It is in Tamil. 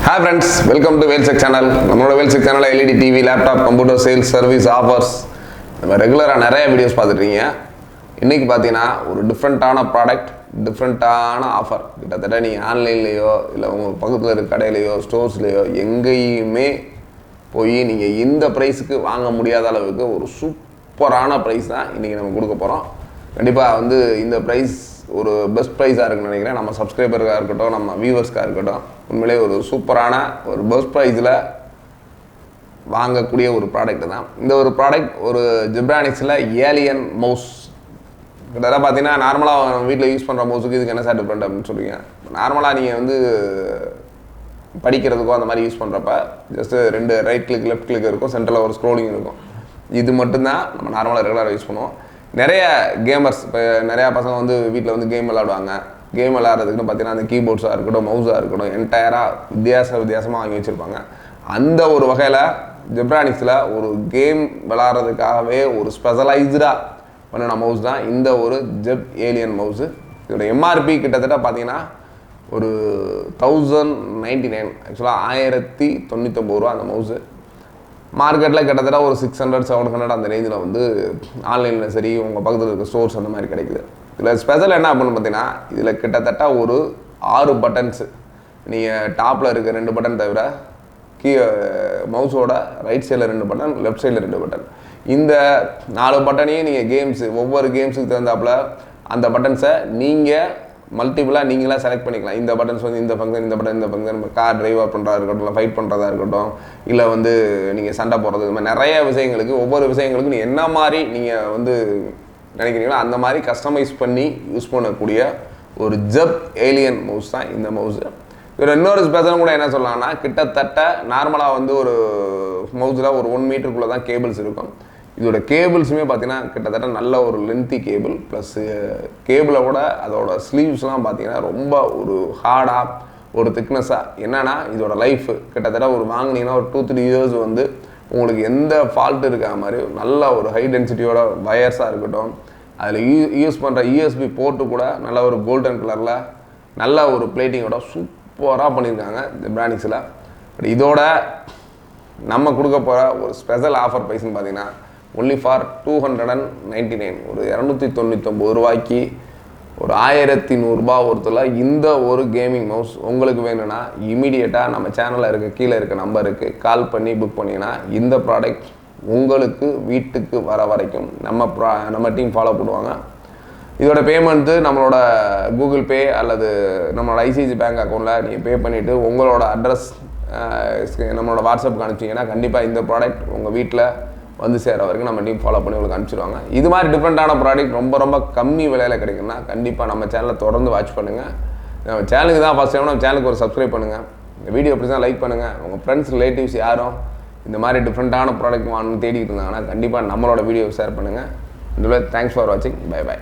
Hi friends, welcome to VEL'S channel. நம்மளோட VEL'S channel LED TV, laptop, computer sales, service, offers நம்ம ரெகுலராக நிறைய வீடியோஸ் பார்த்துட்ருக்கீங்க. இன்றைக்கி பார்த்தீங்கன்னா ஒரு டிஃப்ரெண்ட்டான ப்ராடக்ட், டிஃப்ரெண்ட்டான ஆஃபர். கிட்டத்தட்ட நீங்கள் ஆன்லைன்லேயோ இல்லை உங்கள் பக்கத்தில் இருக்க கடையிலையோ ஸ்டோர்ஸ்லேயோ எங்கேயுமே போய் நீங்கள் இந்த ப்ரைஸுக்கு வாங்க முடியாத அளவுக்கு ஒரு சூப்பரான ப்ரைஸ் தான் இன்றைக்கி நம்ம கொடுக்க போகிறோம். கண்டிப்பாக இந்த ப்ரைஸ் ஒரு பெஸ்ட் ப்ரைஸாக இருக்குன்னு நினைக்கிறேன். நம்ம சப்ஸ்கிரைபருக்காக இருக்கட்டும், நம்ம வியூவர்ஸ்க்காக இருக்கட்டும், உண்மையிலே ஒரு சூப்பரான ஒரு பெஸ்ட் ப்ரைஸில் வாங்கக்கூடிய ஒரு ப்ராடக்ட் தான். இந்த ஒரு ப்ராடக்ட் ஒரு ஜெப்ரானிக்ஸில் ஏலியன் மவுஸ். கிட்டத்தட்ட பார்த்தீங்கன்னா நார்மலாக நம்ம வீட்டில் யூஸ் பண்ணுற மவுஸுக்கு இதுக்கு என்ன சார் டிஃப்ரெண்ட் அப்படின்னு சொல்லுவீங்க. நார்மலாக நீங்கள் படிக்கிறதுக்கோ அந்த மாதிரி யூஸ் பண்ணுறப்ப just 2 right click left click இருக்கும், சென்டரில் ஒரு ஸ்க்ரோலிங் இருக்கும். இது மட்டும்தான் நம்ம நார்மலாக ரெகுலராக யூஸ் பண்ணுவோம். நிறைய கேமர்ஸ் இப்போ நிறையா பசங்க வீட்டில் கேம் விளாடுவாங்க. கேம் விளாட்றதுக்குன்னு பார்த்தீங்கன்னா அந்த கீபோர்ட்ஸாக இருக்கட்டும், மவுஸாக இருக்கட்டும், என்டையராக வித்தியாசமாக வாங்கி வச்சுருப்பாங்க. அந்த ஒரு வகையில் ஜெப்ரானிக்ஸில் ஒரு கேம் விளாட்றதுக்காகவே ஒரு ஸ்பெஷலைஸ்டாக பண்ணின மவுஸ் தான் இந்த ஒரு ஜெப் ஏலியன் மவுஸு. இதோட எம்ஆர்பி கிட்டத்தட்ட பார்த்தீங்கன்னா ஒரு 1099, ஆக்சுவலாக 1099 ரூபா அந்த மவுஸு. மார்க்கெட்டில் கிட்டத்தட்ட ஒரு 600-700 அந்த ரேஞ்சில் ஆன்லைனில் சரி உங்கள் பக்கத்தில் இருக்க ஸ்டோர்ஸ் அந்த மாதிரி கிடைக்குது. இதில் ஸ்பெஷல் என்ன அப்படின்னு பார்த்தீங்கன்னா, இதில் கிட்டத்தட்ட ஒரு 6 பட்டன்ஸு. நீங்கள் டாப்பில் இருக்க 2 பட்டன் தவிர மவுஸோட ரைட் சைடில் 2 பட்டன், லெஃப்ட் சைடில் 2 பட்டன். இந்த 4 பட்டனையும் நீங்கள் ஒவ்வொரு கேம்ஸுக்கு தகுந்தாப்பில் அந்த பட்டன்ஸை நீங்கள் மல்டிபிளாக நீங்களாக செலக்ட் பண்ணிக்கலாம். இந்த பட்டன்ஸ் இந்த ஃபங்க்ஷன், இந்த பட்டன் இந்த ஃபங்க்ஷன், கார் டிரைவர் பண்ணுறதா இருக்கட்டும், இல்லை ஃபைட் பண்ணுறதா இருக்கட்டும், இல்லை நீங்கள் சண்டை போடுறது, இந்த மாதிரி நிறைய விஷயங்களுக்கு ஒவ்வொரு விஷயங்களுக்கும் நீங்கள் என்ன மாதிரி நீங்கள் நினைக்கிறீங்களோ அந்த மாதிரி கஸ்டமைஸ் பண்ணி யூஸ் பண்ணக்கூடிய ஒரு ஜெப் ஏலியன் மவுஸ் தான் இந்த மவுஸு. இதில் இன்னொரு ஸ்பெஷல் கூட என்ன சொல்லலாம்னா, கிட்டத்தட்ட நார்மலாக ஒரு மவுஸில் ஒரு 1 மீட்டருக்குள்ளே தான் கேபிள்ஸ் இருக்கும். இதோட கேபிள்ஸுமே பார்த்தீங்கன்னா கிட்டத்தட்ட நல்ல ஒரு லென்த்தி கேபிள், ப்ளஸ் கேபிளை விட அதோட ஸ்லீவ்ஸ்லாம் பார்த்தீங்கன்னா ரொம்ப ஒரு ஹார்டாக ஒரு திக்னஸாக. என்னென்னா இதோட லைஃப் கிட்டத்தட்ட வாங்கினீங்கன்னா ஒரு 2-3 இயர்ஸ் உங்களுக்கு எந்த ஃபால்ட் இருக்காத மாதிரி நல்ல ஒரு ஹை டென்சிட்டியோட வயர்ஸாக இருக்கட்டும், அதில் யூஸ் பண்ணுற யூஎஸ்பி போர்ட்டு கூட நல்ல ஒரு கோல்டன் கலரில் நல்ல ஒரு பிளேட்டிங்கோட சூப்பராக பண்ணியிருக்காங்க ஜெப்ரானிக்ஸில். பட் இதோட நம்ம கொடுக்க போகிற ஒரு ஸ்பெஷல் ஆஃபர் ப்ரைஸ்ன்னு பார்த்தீங்கன்னா ஒன்லி ஃபார் 299, ஒரு 299 ரூபாய்க்கு ஒரு 1100 ரூபா ஒருத்தல இந்த ஒரு கேமிங் மவுஸ் உங்களுக்கு வேணும்னா இமீடியட்டாக நம்ம சேனலில் இருக்க கீழே இருக்க நம்பருக்கு கால் பண்ணி புக் பண்ணிங்கன்னா இந்த ப்ராடக்ட் உங்களுக்கு வீட்டுக்கு வர வரைக்கும் நம்ம டீம் ஃபாலோ பண்ணுவாங்க. இதோட பேமெண்ட்டு நம்மளோட கூகுள் பே அல்லது நம்மளோட ஐசிஐசி பேங்க் அக்கௌண்ட்டில் நீங்கள் பே பண்ணிவிட்டு உங்களோட அட்ரஸ் நம்மளோட வாட்ஸ்அப்புக்கு அனுப்பிச்சிங்கன்னா கண்டிப்பாக இந்த ப்ராடக்ட் உங்கள் வீட்டில் சேர வரைக்கும் நம்ம டீம் ஃபாலோ பண்ணி உங்களுக்கு அனுப்பிச்சிடுவாங்க. இது மாதிரி டிஃப்ரெண்ட்டான ப்ராடக்ட் ரொம்ப கம்மி விலையில் கிடைக்குன்னா கண்டிப்பாக நம்ம சேனலை தொடர்ந்து வாட்ச் பண்ணுங்கள். நம்ம சேனலுக்கு தான் ஃபஸ்ட் டைம் நம்ம சேனலுக்கு ஒரு சப்ஸ்கிரைப் பண்ணுங்கள். இந்த வீடியோ எப்படி தான் லைக் பண்ணுங்கள். உங்கள் ஃப்ரெண்ட்ஸ் ரிலேட்டிவ்ஸ் யாரும் இந்த மாதிரி டிஃப்ரெண்ட்டான ப்ராடக்ட் வாங்கணும்னு தேடிட்டு இருந்தாங்கன்னா கண்டிப்பாக நம்மளோட வீடியோ ஷேர் பண்ணுங்கள். இந்த தேங்க்ஸ் ஃபார் வாட்சிங். பை.